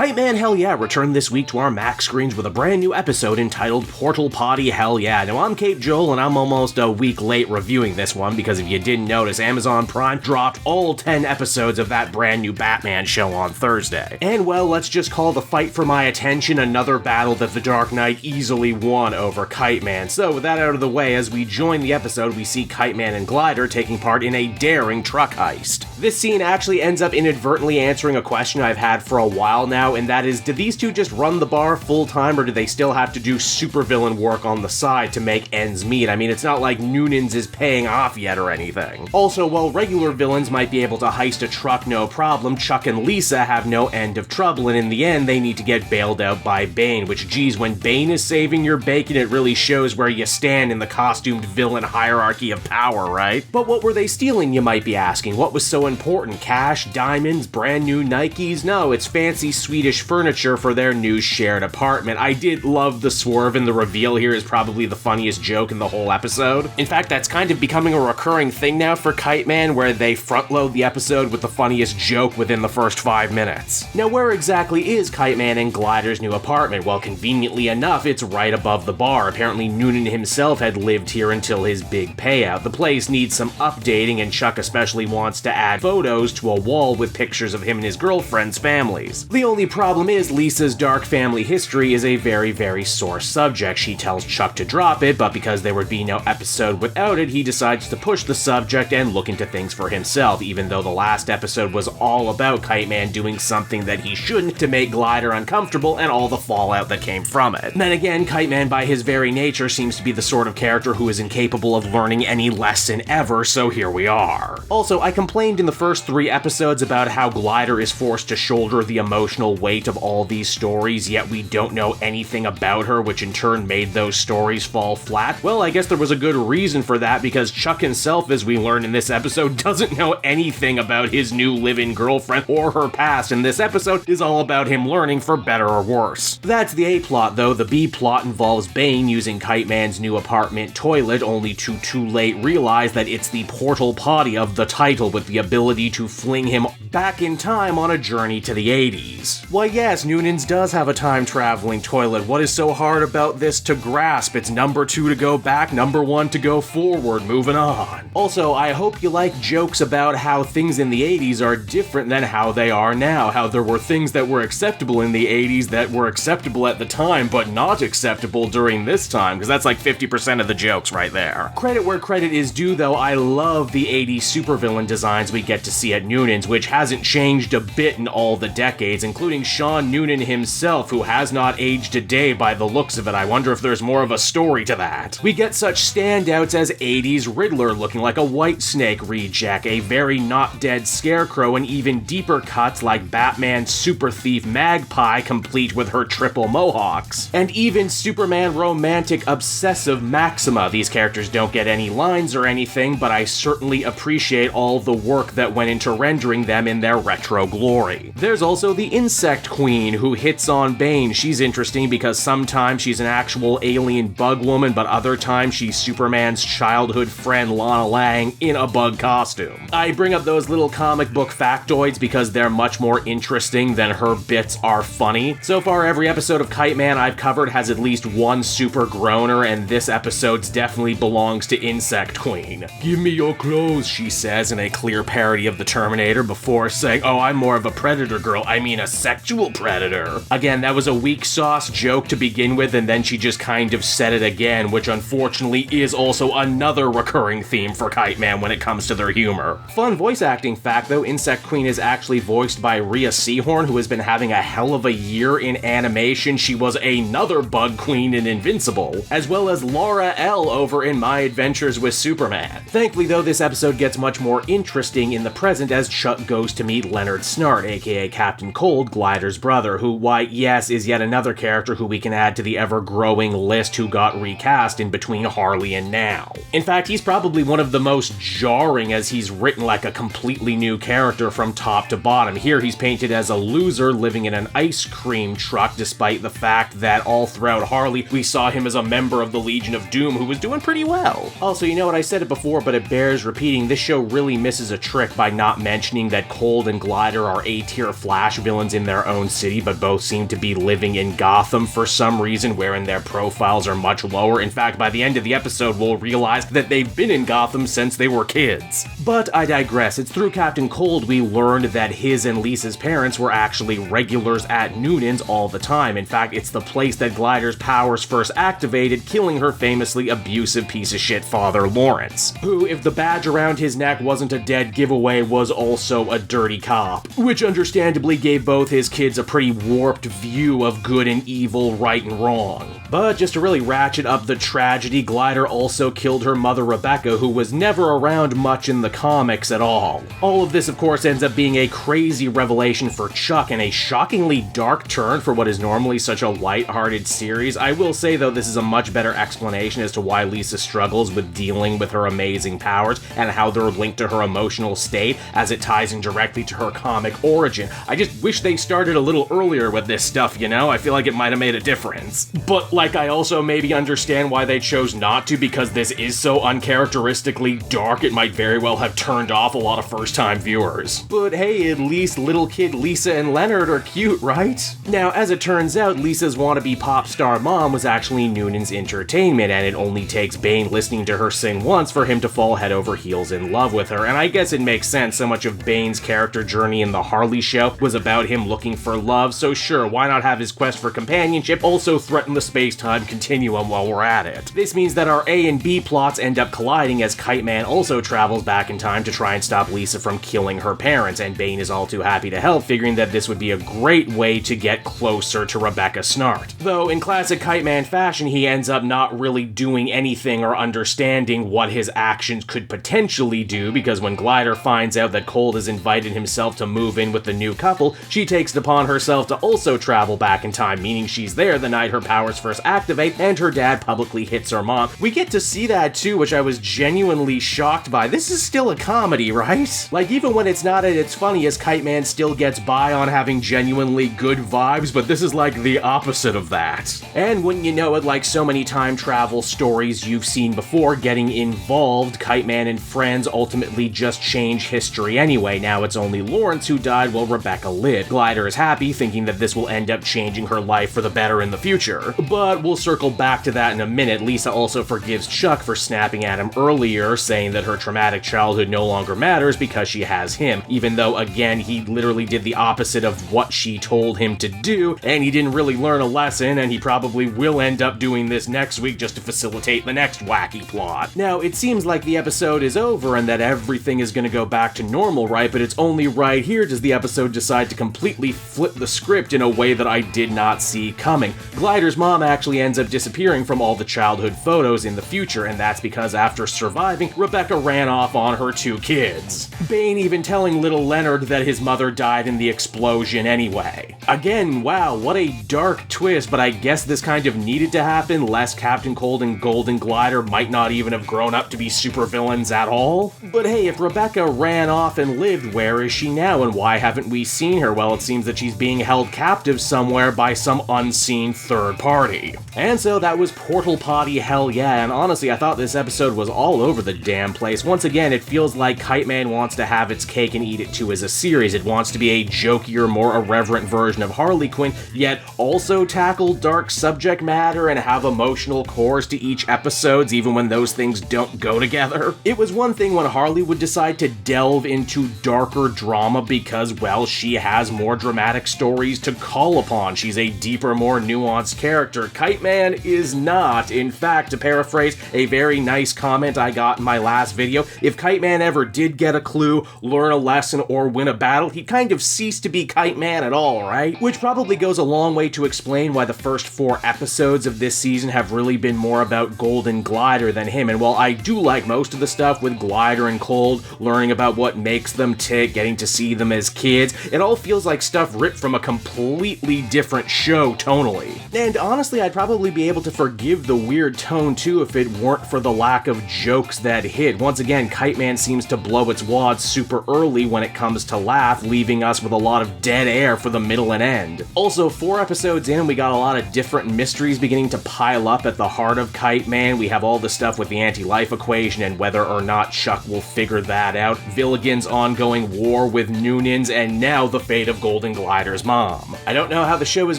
Kite Man Hell Yeah returned this week to our Mac screens with a brand new episode entitled Portal Potty Hell Yeah. Now I'm Cape Joel and I'm almost a week late reviewing this one because if you didn't notice, Amazon Prime dropped all 10 episodes of that brand new Batman show on Thursday. And well, let's just call the fight for my attention another battle that the Dark Knight easily won over Kite Man. So with that out of the way, as we join the episode, we see Kite Man and Glider taking part in a daring truck heist. This scene actually ends up inadvertently answering a question I've had for a while now, and that is, do these two just run the bar full-time, or do they still have to do supervillain work on the side to make ends meet? I mean, it's not like Noonan's is paying off yet or anything. Also, while regular villains might be able to heist a truck no problem, Chuck and Lisa have no end of trouble, and in the end, they need to get bailed out by Bane, which, geez, when Bane is saving your bacon, it really shows where you stand in the costumed villain hierarchy of power, right? But what were they stealing, you might be asking? What was so important? Cash, diamonds, brand new Nikes? No, it's fancy Swedish furniture for their new shared apartment. I did love the swerve, and the reveal here is probably the funniest joke in the whole episode. In fact, that's kind of becoming a recurring thing now for Kite Man, where they front-load the episode with the funniest joke within the first 5 minutes. Now, where exactly is Kite Man and Glider's new apartment? Well, conveniently enough, it's right above the bar. Apparently, Noonan himself had lived here until his big payout. The place needs some updating, and Chuck especially wants to add photos to a wall with pictures of him and his girlfriend's families. The only problem is Lisa's dark family history is a very, very sore subject. She tells Chuck to drop it, but because there would be no episode without it, he decides to push the subject and look into things for himself, even though the last episode was all about Kite Man doing something that he shouldn't to make Glider uncomfortable and all the fallout that came from it. Then again, Kite Man by his very nature seems to be the sort of character who is incapable of learning any lesson ever, so here we are. Also, I complained in the first 3 episodes about how Glider is forced to shoulder the emotional weight of all these stories, yet we don't know anything about her, which in turn made those stories fall flat. Well, I guess there was a good reason for that, because Chuck himself, as we learn in this episode, doesn't know anything about his new live-in girlfriend or her past, and this episode is all about him learning for better or worse. That's the A-plot, though. The B-plot involves Bane using Kite Man's new apartment toilet, only to too late realize that it's the portal potty of the title, with the ability to fling him back in time on a journey to the 80s. Why yes, Noonan's does have a time-traveling toilet. What is so hard about this to grasp? It's number 2 to go back, number 1 to go forward, moving on. Also, I hope you like jokes about how things in the 80s are different than how they are now, how there were things that were acceptable in the 80s that were acceptable at the time, but not acceptable during this time, because that's like 50% of the jokes right there. Credit where credit is due, though, I love the 80s supervillain designs we get to see at Noonan's, which hasn't changed a bit in all the decades, including Sean Noonan himself, who has not aged a day by the looks of it. I wonder if there's more of a story to that. We get such standouts as 80s Riddler looking like a Whitesnake reject, a very not dead Scarecrow, and even deeper cuts like Batman's super thief Magpie complete with her triple mohawks, and even Superman romantic obsessive Maxima. These characters don't get any lines or anything, but I certainly appreciate all the work that went into rendering them in their retro glory. There's also the Insect Queen, who hits on Bane. She's interesting because sometimes she's an actual alien bug woman, but other times she's Superman's childhood friend Lana Lang in a bug costume. I bring up those little comic book factoids because they're much more interesting than her bits are funny. So far, every episode of Kite Man I've covered has at least one super groaner, and this episode's definitely belongs to Insect Queen. "Give me your clothes," she says in a clear parody of the Terminator, before saying, "Oh, I'm more of a predator girl. I mean a sexual predator." Again, that was a weak sauce joke to begin with, and then she just kind of said it again, which unfortunately is also another recurring theme for Kite Man when it comes to their humor. Fun voice acting fact, though, Insect Queen is actually voiced by Rhea Seehorn, who has been having a hell of a year in animation. She was another bug queen in Invincible, as well as Laura L. over in My Adventures with Superman. Thankfully, though, this episode gets much more interesting in the present as Chuck goes to meet Leonard Snart, aka Captain Cold, Glider's brother, who, why, yes, is yet another character who we can add to the ever-growing list who got recast in between Harley and now. In fact, he's probably one of the most jarring, as he's written like a completely new character from top to bottom. Here he's painted as a loser living in an ice cream truck, despite the fact that all throughout Harley we saw him as a member of the Legion of Doom who was doing pretty well. Also, you know what, I said it before, but it bears repeating, this show really misses a trick by not mentioning that Cold and Glider are A-tier Flash villains in their own city, but both seem to be living in Gotham for some reason, wherein their profiles are much lower. In fact, by the end of the episode, we'll realize that they've been in Gotham since they were kids. But I digress. It's through Captain Cold we learned that his and Lisa's parents were actually regulars at Noonan's all the time. In fact, it's the place that Glider's powers first activated, killing her famously abusive piece of shit father Lawrence, who, if the badge around his neck wasn't a dead giveaway, was also a dirty cop, which understandably gave both his kids a pretty warped view of good and evil, right and wrong. But just to really ratchet up the tragedy, Glider also killed her mother Rebecca, who was never around much in the comics at all. All of this, of course, ends up being a crazy revelation for Chuck and a shockingly dark turn for what is normally such a light-hearted series. I will say, though, this is a much better explanation as to why Lisa struggles with dealing with her amazing powers and how they're linked to her emotional state, as it ties in directly to her comic origin. I just wish they started a little earlier with this stuff, you know? I feel like it might have made a difference. But, like, I also maybe understand why they chose not to, because this is so uncharacteristically dark, it might very well have turned off a lot of first-time viewers. But hey, at least little kid Lisa and Leonard are cute, right? Now, as it turns out, Lisa's wannabe pop star mom was actually Noonan's entertainment, and it only takes Bane listening to her sing once for him to fall head over heels in love with her. And I guess it makes sense, so much of Bane's character journey in the Harley show was about him looking for love, so sure, why not have his quest for companionship also threaten the space-time continuum while we're at it? This means that our A and B plots end up colliding, as Kite Man also travels back in time to try and stop Lisa from killing her parents, and Bane is all too happy to help, figuring that this would be a great way to get closer to Rebecca Snart. Though, in classic Kite Man fashion, he ends up not really doing anything or understanding what his actions could potentially do, because when Glider finds out that Cold has invited himself to move in with the new couple, she takes it upon herself to also travel back in time, meaning she's there the night her powers first activate, and her dad publicly hits her mom. We get to see that too, which I was genuinely shocked by. This is still a comedy, right? Like, even when it's not at its funniest, Kite Man still gets by on having genuinely good vibes, but this is like the opposite of that. And wouldn't you know it, like so many time travel stories you've seen before, getting involved, Kite Man and friends ultimately just change history anyway. Now it's only Lawrence who died while Rebecca lived. Glider is happy, thinking that this will end up changing her life for the better in the future. But we'll circle back to that in a minute. Lisa also forgives Chuck for snapping at him earlier, saying that her traumatic childhood no longer matters because she has him, even though, again, he literally did the opposite of what she told him to do, and he didn't really learn a lesson, and he probably will end up doing this next week just to facilitate the next wacky plot. Now, it seems like the episode is over and that everything is gonna go back to normal, right? But it's only right here does the episode decide to completely flip the script in a way that I did not see coming. Glider's mom actually ends up disappearing from all the childhood photos in the future, and that's because after surviving, Rebecca ran off on her two kids. Bane even telling little Leonard that his mother died in the explosion anyway. Again, wow, what a dark twist, but I guess this kind of needed to happen, lest Captain Cold and Golden Glider might not even have grown up to be supervillains at all. But hey, if Rebecca ran off and lived, where is she now, and why haven't we seen her? Well, it seems that she's being held captive somewhere by some unseen third party. And so that was Portal Potty Hell Yeah, and honestly, I thought this episode was all over the damn place. Once again, it feels like Kite Man wants to have its cake and eat it too as a series. It wants to be a jokier, more irreverent version of Harley Quinn, yet also tackle dark subject matter and have emotional cores to each episodes, even when those things don't go together. It was one thing when Harley would decide to delve into darker drama because, well, she has more dramatic stories to call upon. She's a deeper, more nuanced character. Kite Man is not. In fact, to paraphrase a very nice comment I got in my last video, if Kite Man ever did get a clue, learn a lesson, or win a battle, he'd kind of cease to be Kite Man at all, right? Which probably goes a long way to explain why the first 4 episodes of this season have really been more about Golden Glider than him. And while I do like most of the stuff with Glider and Cold, learning about what makes them tick, getting to see them as kids, it all feels like stuff ripped from a completely different show tonally. And honestly, I'd probably be able to forgive the weird tone too if it weren't for the lack of jokes that hit. Once again, Kite Man seems to blow its wad super early when it comes to laugh, leaving us with a lot of dead air for the middle and end. Also, 4 episodes in, we got a lot of different mysteries beginning to pile up at the heart of Kite Man. We have all the stuff with the anti-life equation and whether or not Chuck will figure that out, Villigan's ongoing ongoing war with Noonan's, and now the fate of Golden Glider's mom. I don't know how the show is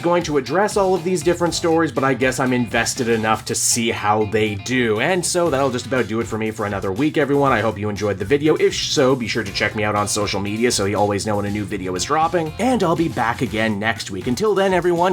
going to address all of these different stories, but I guess I'm invested enough to see how they do. And so that'll just about do it for me for another week, everyone. I hope you enjoyed the video. If so, be sure to check me out on social media so you always know when a new video is dropping. And I'll be back again next week. Until then, everyone,